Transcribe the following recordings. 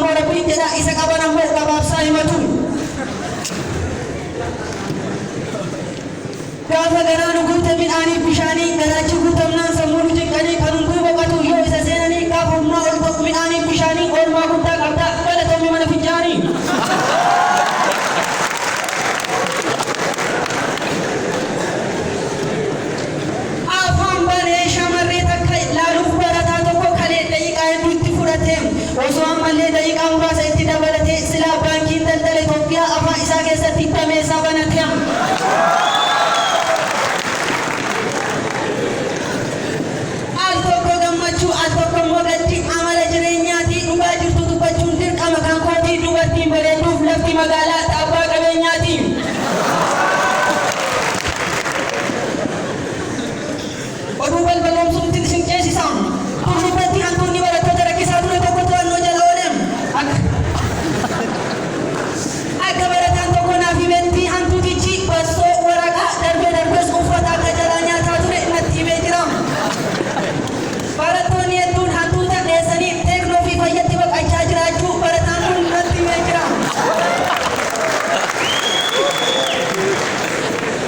ammoo rabbiin jedha isa qaban ammoo gabaabsaa himatu. Gaafa garaanu guute midhaanii bishaanii garaachi guutamnaan sammuun jiqqanii kan hunduu boqotu yoo isa seenanii gaafa humnaa ol ta'u midhaanii bishaanii oolmaa guddaa qabda galatoomii mana fincaanii. Osoo ammallee daqiiqaa muraasa itti dabalatee silaa baankiin daldala Itoophiyaa afaan isaa keessatti tameessaa banateem. Al tokko gammachuu al tokko immoo gaddi amala jireenyaati dhugaa jirtu dubbachuun dirqama kan kootii dubartiin bareeduuf lafti magaalaa abbaa qabeenyaati. Oduu balballoomsuutti isin ceesisa. Durbatti hantuunni barattoota rakkisaa ture tokko to'annoo jala ooleem. Akka barataan tokko naaf himetti hantuutichi bastoo waraqaa darbees uffata akka jalaa nyaataa ture natti himee jira. Barattoonni hedduun hantuuta dheessanii teeknoo fi fayyatti baqachaa jiraachuu barataan kun natti himee jira.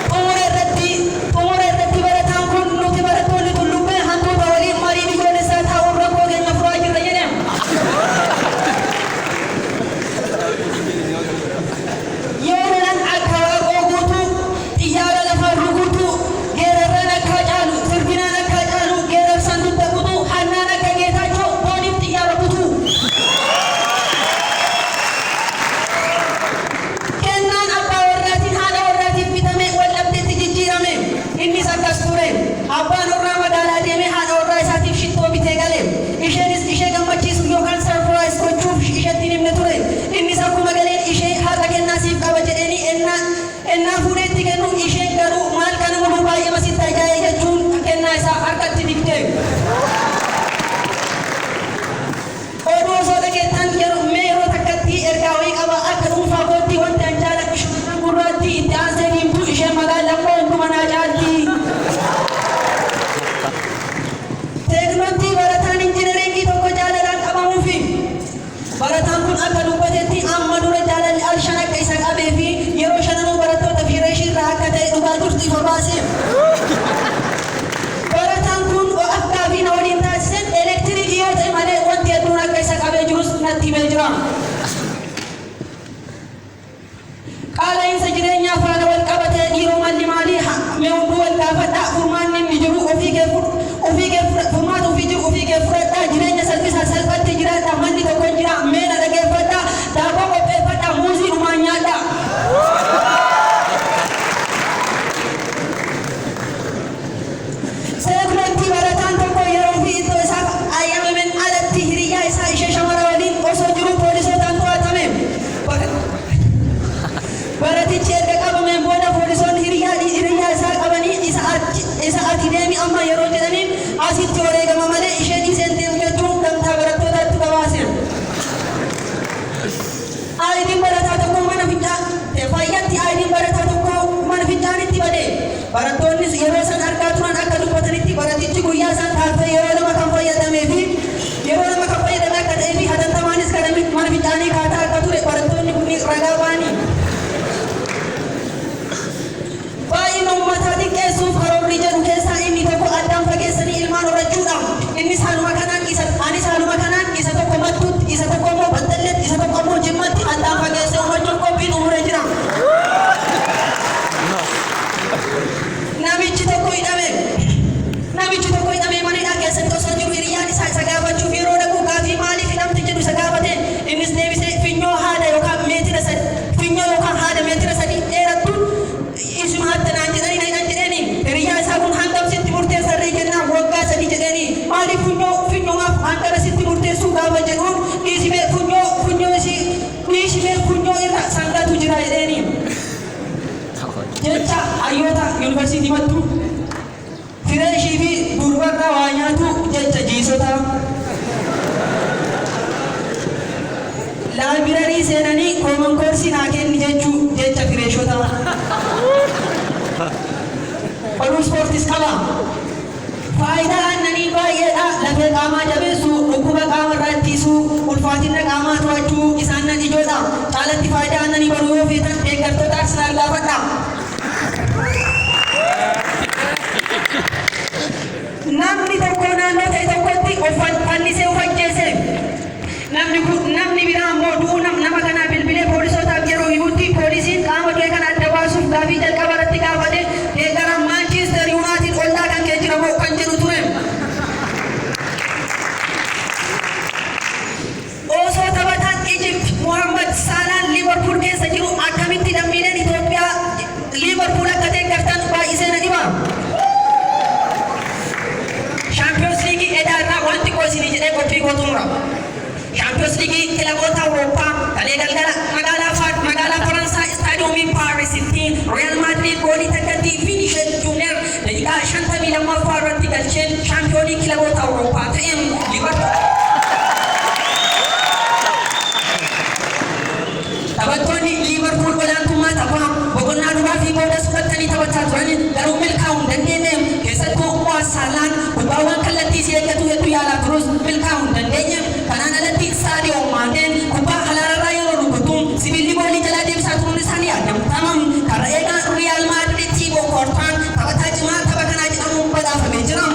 Xumura irratti barataan kun nuti barattoonni tullubbee hantuuta waliin marii biyyoolessaa taa'uun rakkoo keenya furaa jirra jedhama. Yeroon akka waaqoo guutuu xiyyaara lafaan rukutuu geerarraan akka caalu sirbinaan akka caalu geerarsan dutta kutuu hannaan akka geetaachoo booniif xiyyaara kutuu. Kennaan abbaa warraatiin haadha warraatiif bitame wal dhabdeetti jijjiirame. Innis akkas ture. Abbaan warraa magaalaa deemee haadha warraa isaatiif shittoo bitee gale. Isheenis ishee gammachiisu yookaan sarpiraayis gochuuf isheetti himne ture. Innis akkuma galeen ishee haadha kennaa siif qaba jedheenii ennaa fuudheetti kennu isheen garuu maal kana muluu baay'ee masitti ajaa'ee jechuun kennaa isaa harkatti dibde. Oduu osoo dhageettan yeroo takkatti ergaa wayii qaba akka dhuunfaa kootti wanti an jaaladhu shamarran gurraatti itti aansee diimtuu isheen magaalaa immoo hunduma naa caalti. Teeknooloojii barataan injiinaringii tokko jaalalaan qabamuufi barataan kun akka dubbatetti amma dura jaalalli al shan akka isa qabee fi yeroo shananuu barattoota fi reeshii irraa akka ta'e dhugaa jirtu ifa baase. Barataan kun akka fi na waliin taasisan elektiriikii yoo ta'e malee wanti hedduun akka isa qabee jirus natti himee jira. Qaala'insa jireenyaa faana wal qabatee dhiiroo malli maalii mee hunduu wal gaafadhaa furmaanni inni jiru furmaata ofii jiru ofii kee fudhadhaa jireenya salphisaa salphatti jiraadhaa manni tokko hin jira meena dhageeffadhaa daaboo qopheeffadhaa muuzii dhumaan nyaadhaa. Seekreetii barataan tokko yeroo fi iddoo isaa ayyamamen alatti hiriyaa isaa ishee shamara waliin osoo jiru poolisootaan to'atame. Baratichi erga qabameen booda poolisoonni hiriyaa isaa qabanii isa ati deemi amma yeroo jedhaniin asitti wareegama malee isheen iseen deemu jechuun gamtaa barattootaatti gabaase. Aayidiin barataa tokko mana faayyatti aayidiin barataa tokko mana fincaanitti bade. Barattoonnis yeroo san argaa turan akka dubbatanitti baratichi guyyaa san kaaffee yeroo lama kan fayyadamee fi akka ta'ee fi hatantamaanis kan mana fincaanii kaataa akka ture barattoonni kunniin ragaa ba'anii. Baay'ina uummataa xiqqeessuuf karoorri jedhu keessaa inni tokko addaan fageessanii ilmaan horachuudha. Innis haaluma kanaan isa tokko mattuutti, isa tokko immoo battalleetti, isa tokko immoo jimmatti addaan fageessee horachuuf qophiin uumuree jira. Namichi tokko hidhamee manidhaa keessatti osoo jiru hiriyyaan isaa isa gaafachuuf yeroo dhaqu gaafii maaliif hidhamte jedhu isa gaafate. Innis deebisee finyoo haada yookaan meetira sadii dheerattuun isuma hattanaan jedhanii naan jedhanii hiriyyaa isaa kun hangam sitti murteessarree kennaa waggaa 3 jedhanii maaliif finyoomaaf hangana sitti murteessuu gaafa jedhuun dhiisimee funyoo irra sangatu jira jedhanii. Jecha hayyoota yuunivarsiitii mattuu fireeshii fi durbarra waa nyaatu jecha jiisota. Laabirarii seenanii kooman koorsii naa kenni jechuu jecha fireeshota. Oduu ispoortiis qaba. Faayidaa aannanii baay'eedha. Lafee qaamaa jabeessuu, dhukkuba qaama irraa ittisuu, ulfaatina qaamaa to'achuu isaan nan ijoodha. Caalatti faayidaa aannanii baruu yoo feetan deeggartoota Arsenaal gaafadha. Namni tokko naannoo ta'e tokkotti fannisee of ajjeese. Namni biraa immoo du'uu nama kanaa bilbilee poolisootaaf yeroo himutti poolisiin qaama kee kana adda baasuuf gaafii jalqaba irratti gaafate deeggara Maanchister Yuunaayitid ollaa kan kee jira moo kan jedhu ture. Osoo taphataan Ijipt Mohaammed Salaan Liiverpuul keessa jiru akkamitti lammiileen Itoophiyaa Liiverpuul akka deeggartan baay'isee na dhiba. Champions League edaa irraa wanti qoisinii jedhee qophii gootumra. Champions League kilaboota Awurooppaa kalee galgala magaalaa Faransaay istaadiyoomii Paarisitti Real Madrid goolii takkatti Vinicius Junior daqiiqaa 52 irratti galcheen shaampiyoonii kilaboota Awurooppaa ta'een taphattoonni Liiverpuul olaantummaa taphaa boqonnaa duraa fi boodas fudhatanii taphachaa turan garuu milkaa'uu hin dandeenye. Keessattuu Saalaan kubbaawwan kallattii si eeggatu hedduu yaalaa turus milkaa'uu hin dandeenye. Kanaan alatti Saadiyoo Maaneen kubbaa halaarraa yeroo rukutu sibiilli goolii jalaa deemsaa turuun isaanii yaadatamaa. Karra eegaa Riyaal Maadrid Thibaut Courtois taphataa cimaa tapha kanaa jedhamuun badhaafamee jira.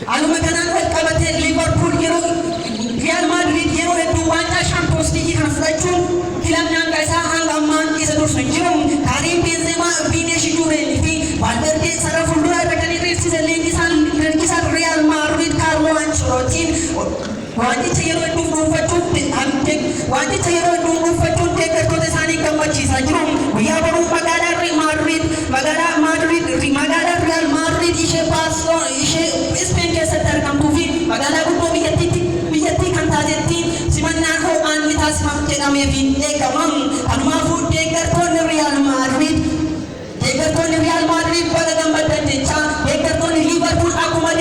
Haaluma kanaan wal qabatee Liiverpuul Riyaal Maadrid yeroo hedduu waancaa Champions League kana fudhachuun kilabni hanga isaa hanga ammaa isa dursu hin jiru. Kaariim Beenzemaa, Vinicius Junior fi Valverde sarara fuulduraa irra kan hir'isiisan leenjisaan Riyaal Maadrid Kaarlo Ancelottiin wanticha yeroo hedduu dhuunfachuun deeggartoota isaanii gammachiisaa jiru. Guyyaa boruu magaalaa Riyaal Maadrid ishee Ispeen keessatti argamtuu fi magaalaa guddoo biyyattii kan taatetti simannaan ho'aan ni taasifamu jedhamee fi eegama. Kanumaafuu deeggartoonni Riyaal Maadrid baga gammaddan jecha deeggartoonni Liiverpuul akkuma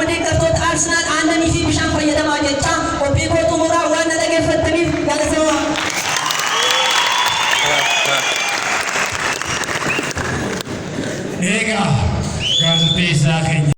deeggartoota Arsenaal aannanii fi bishaan fayyadamaa jecha qophii kootu muraa waan na dhageeffattaniif galatooma. Egaa gaazexeessaa keenya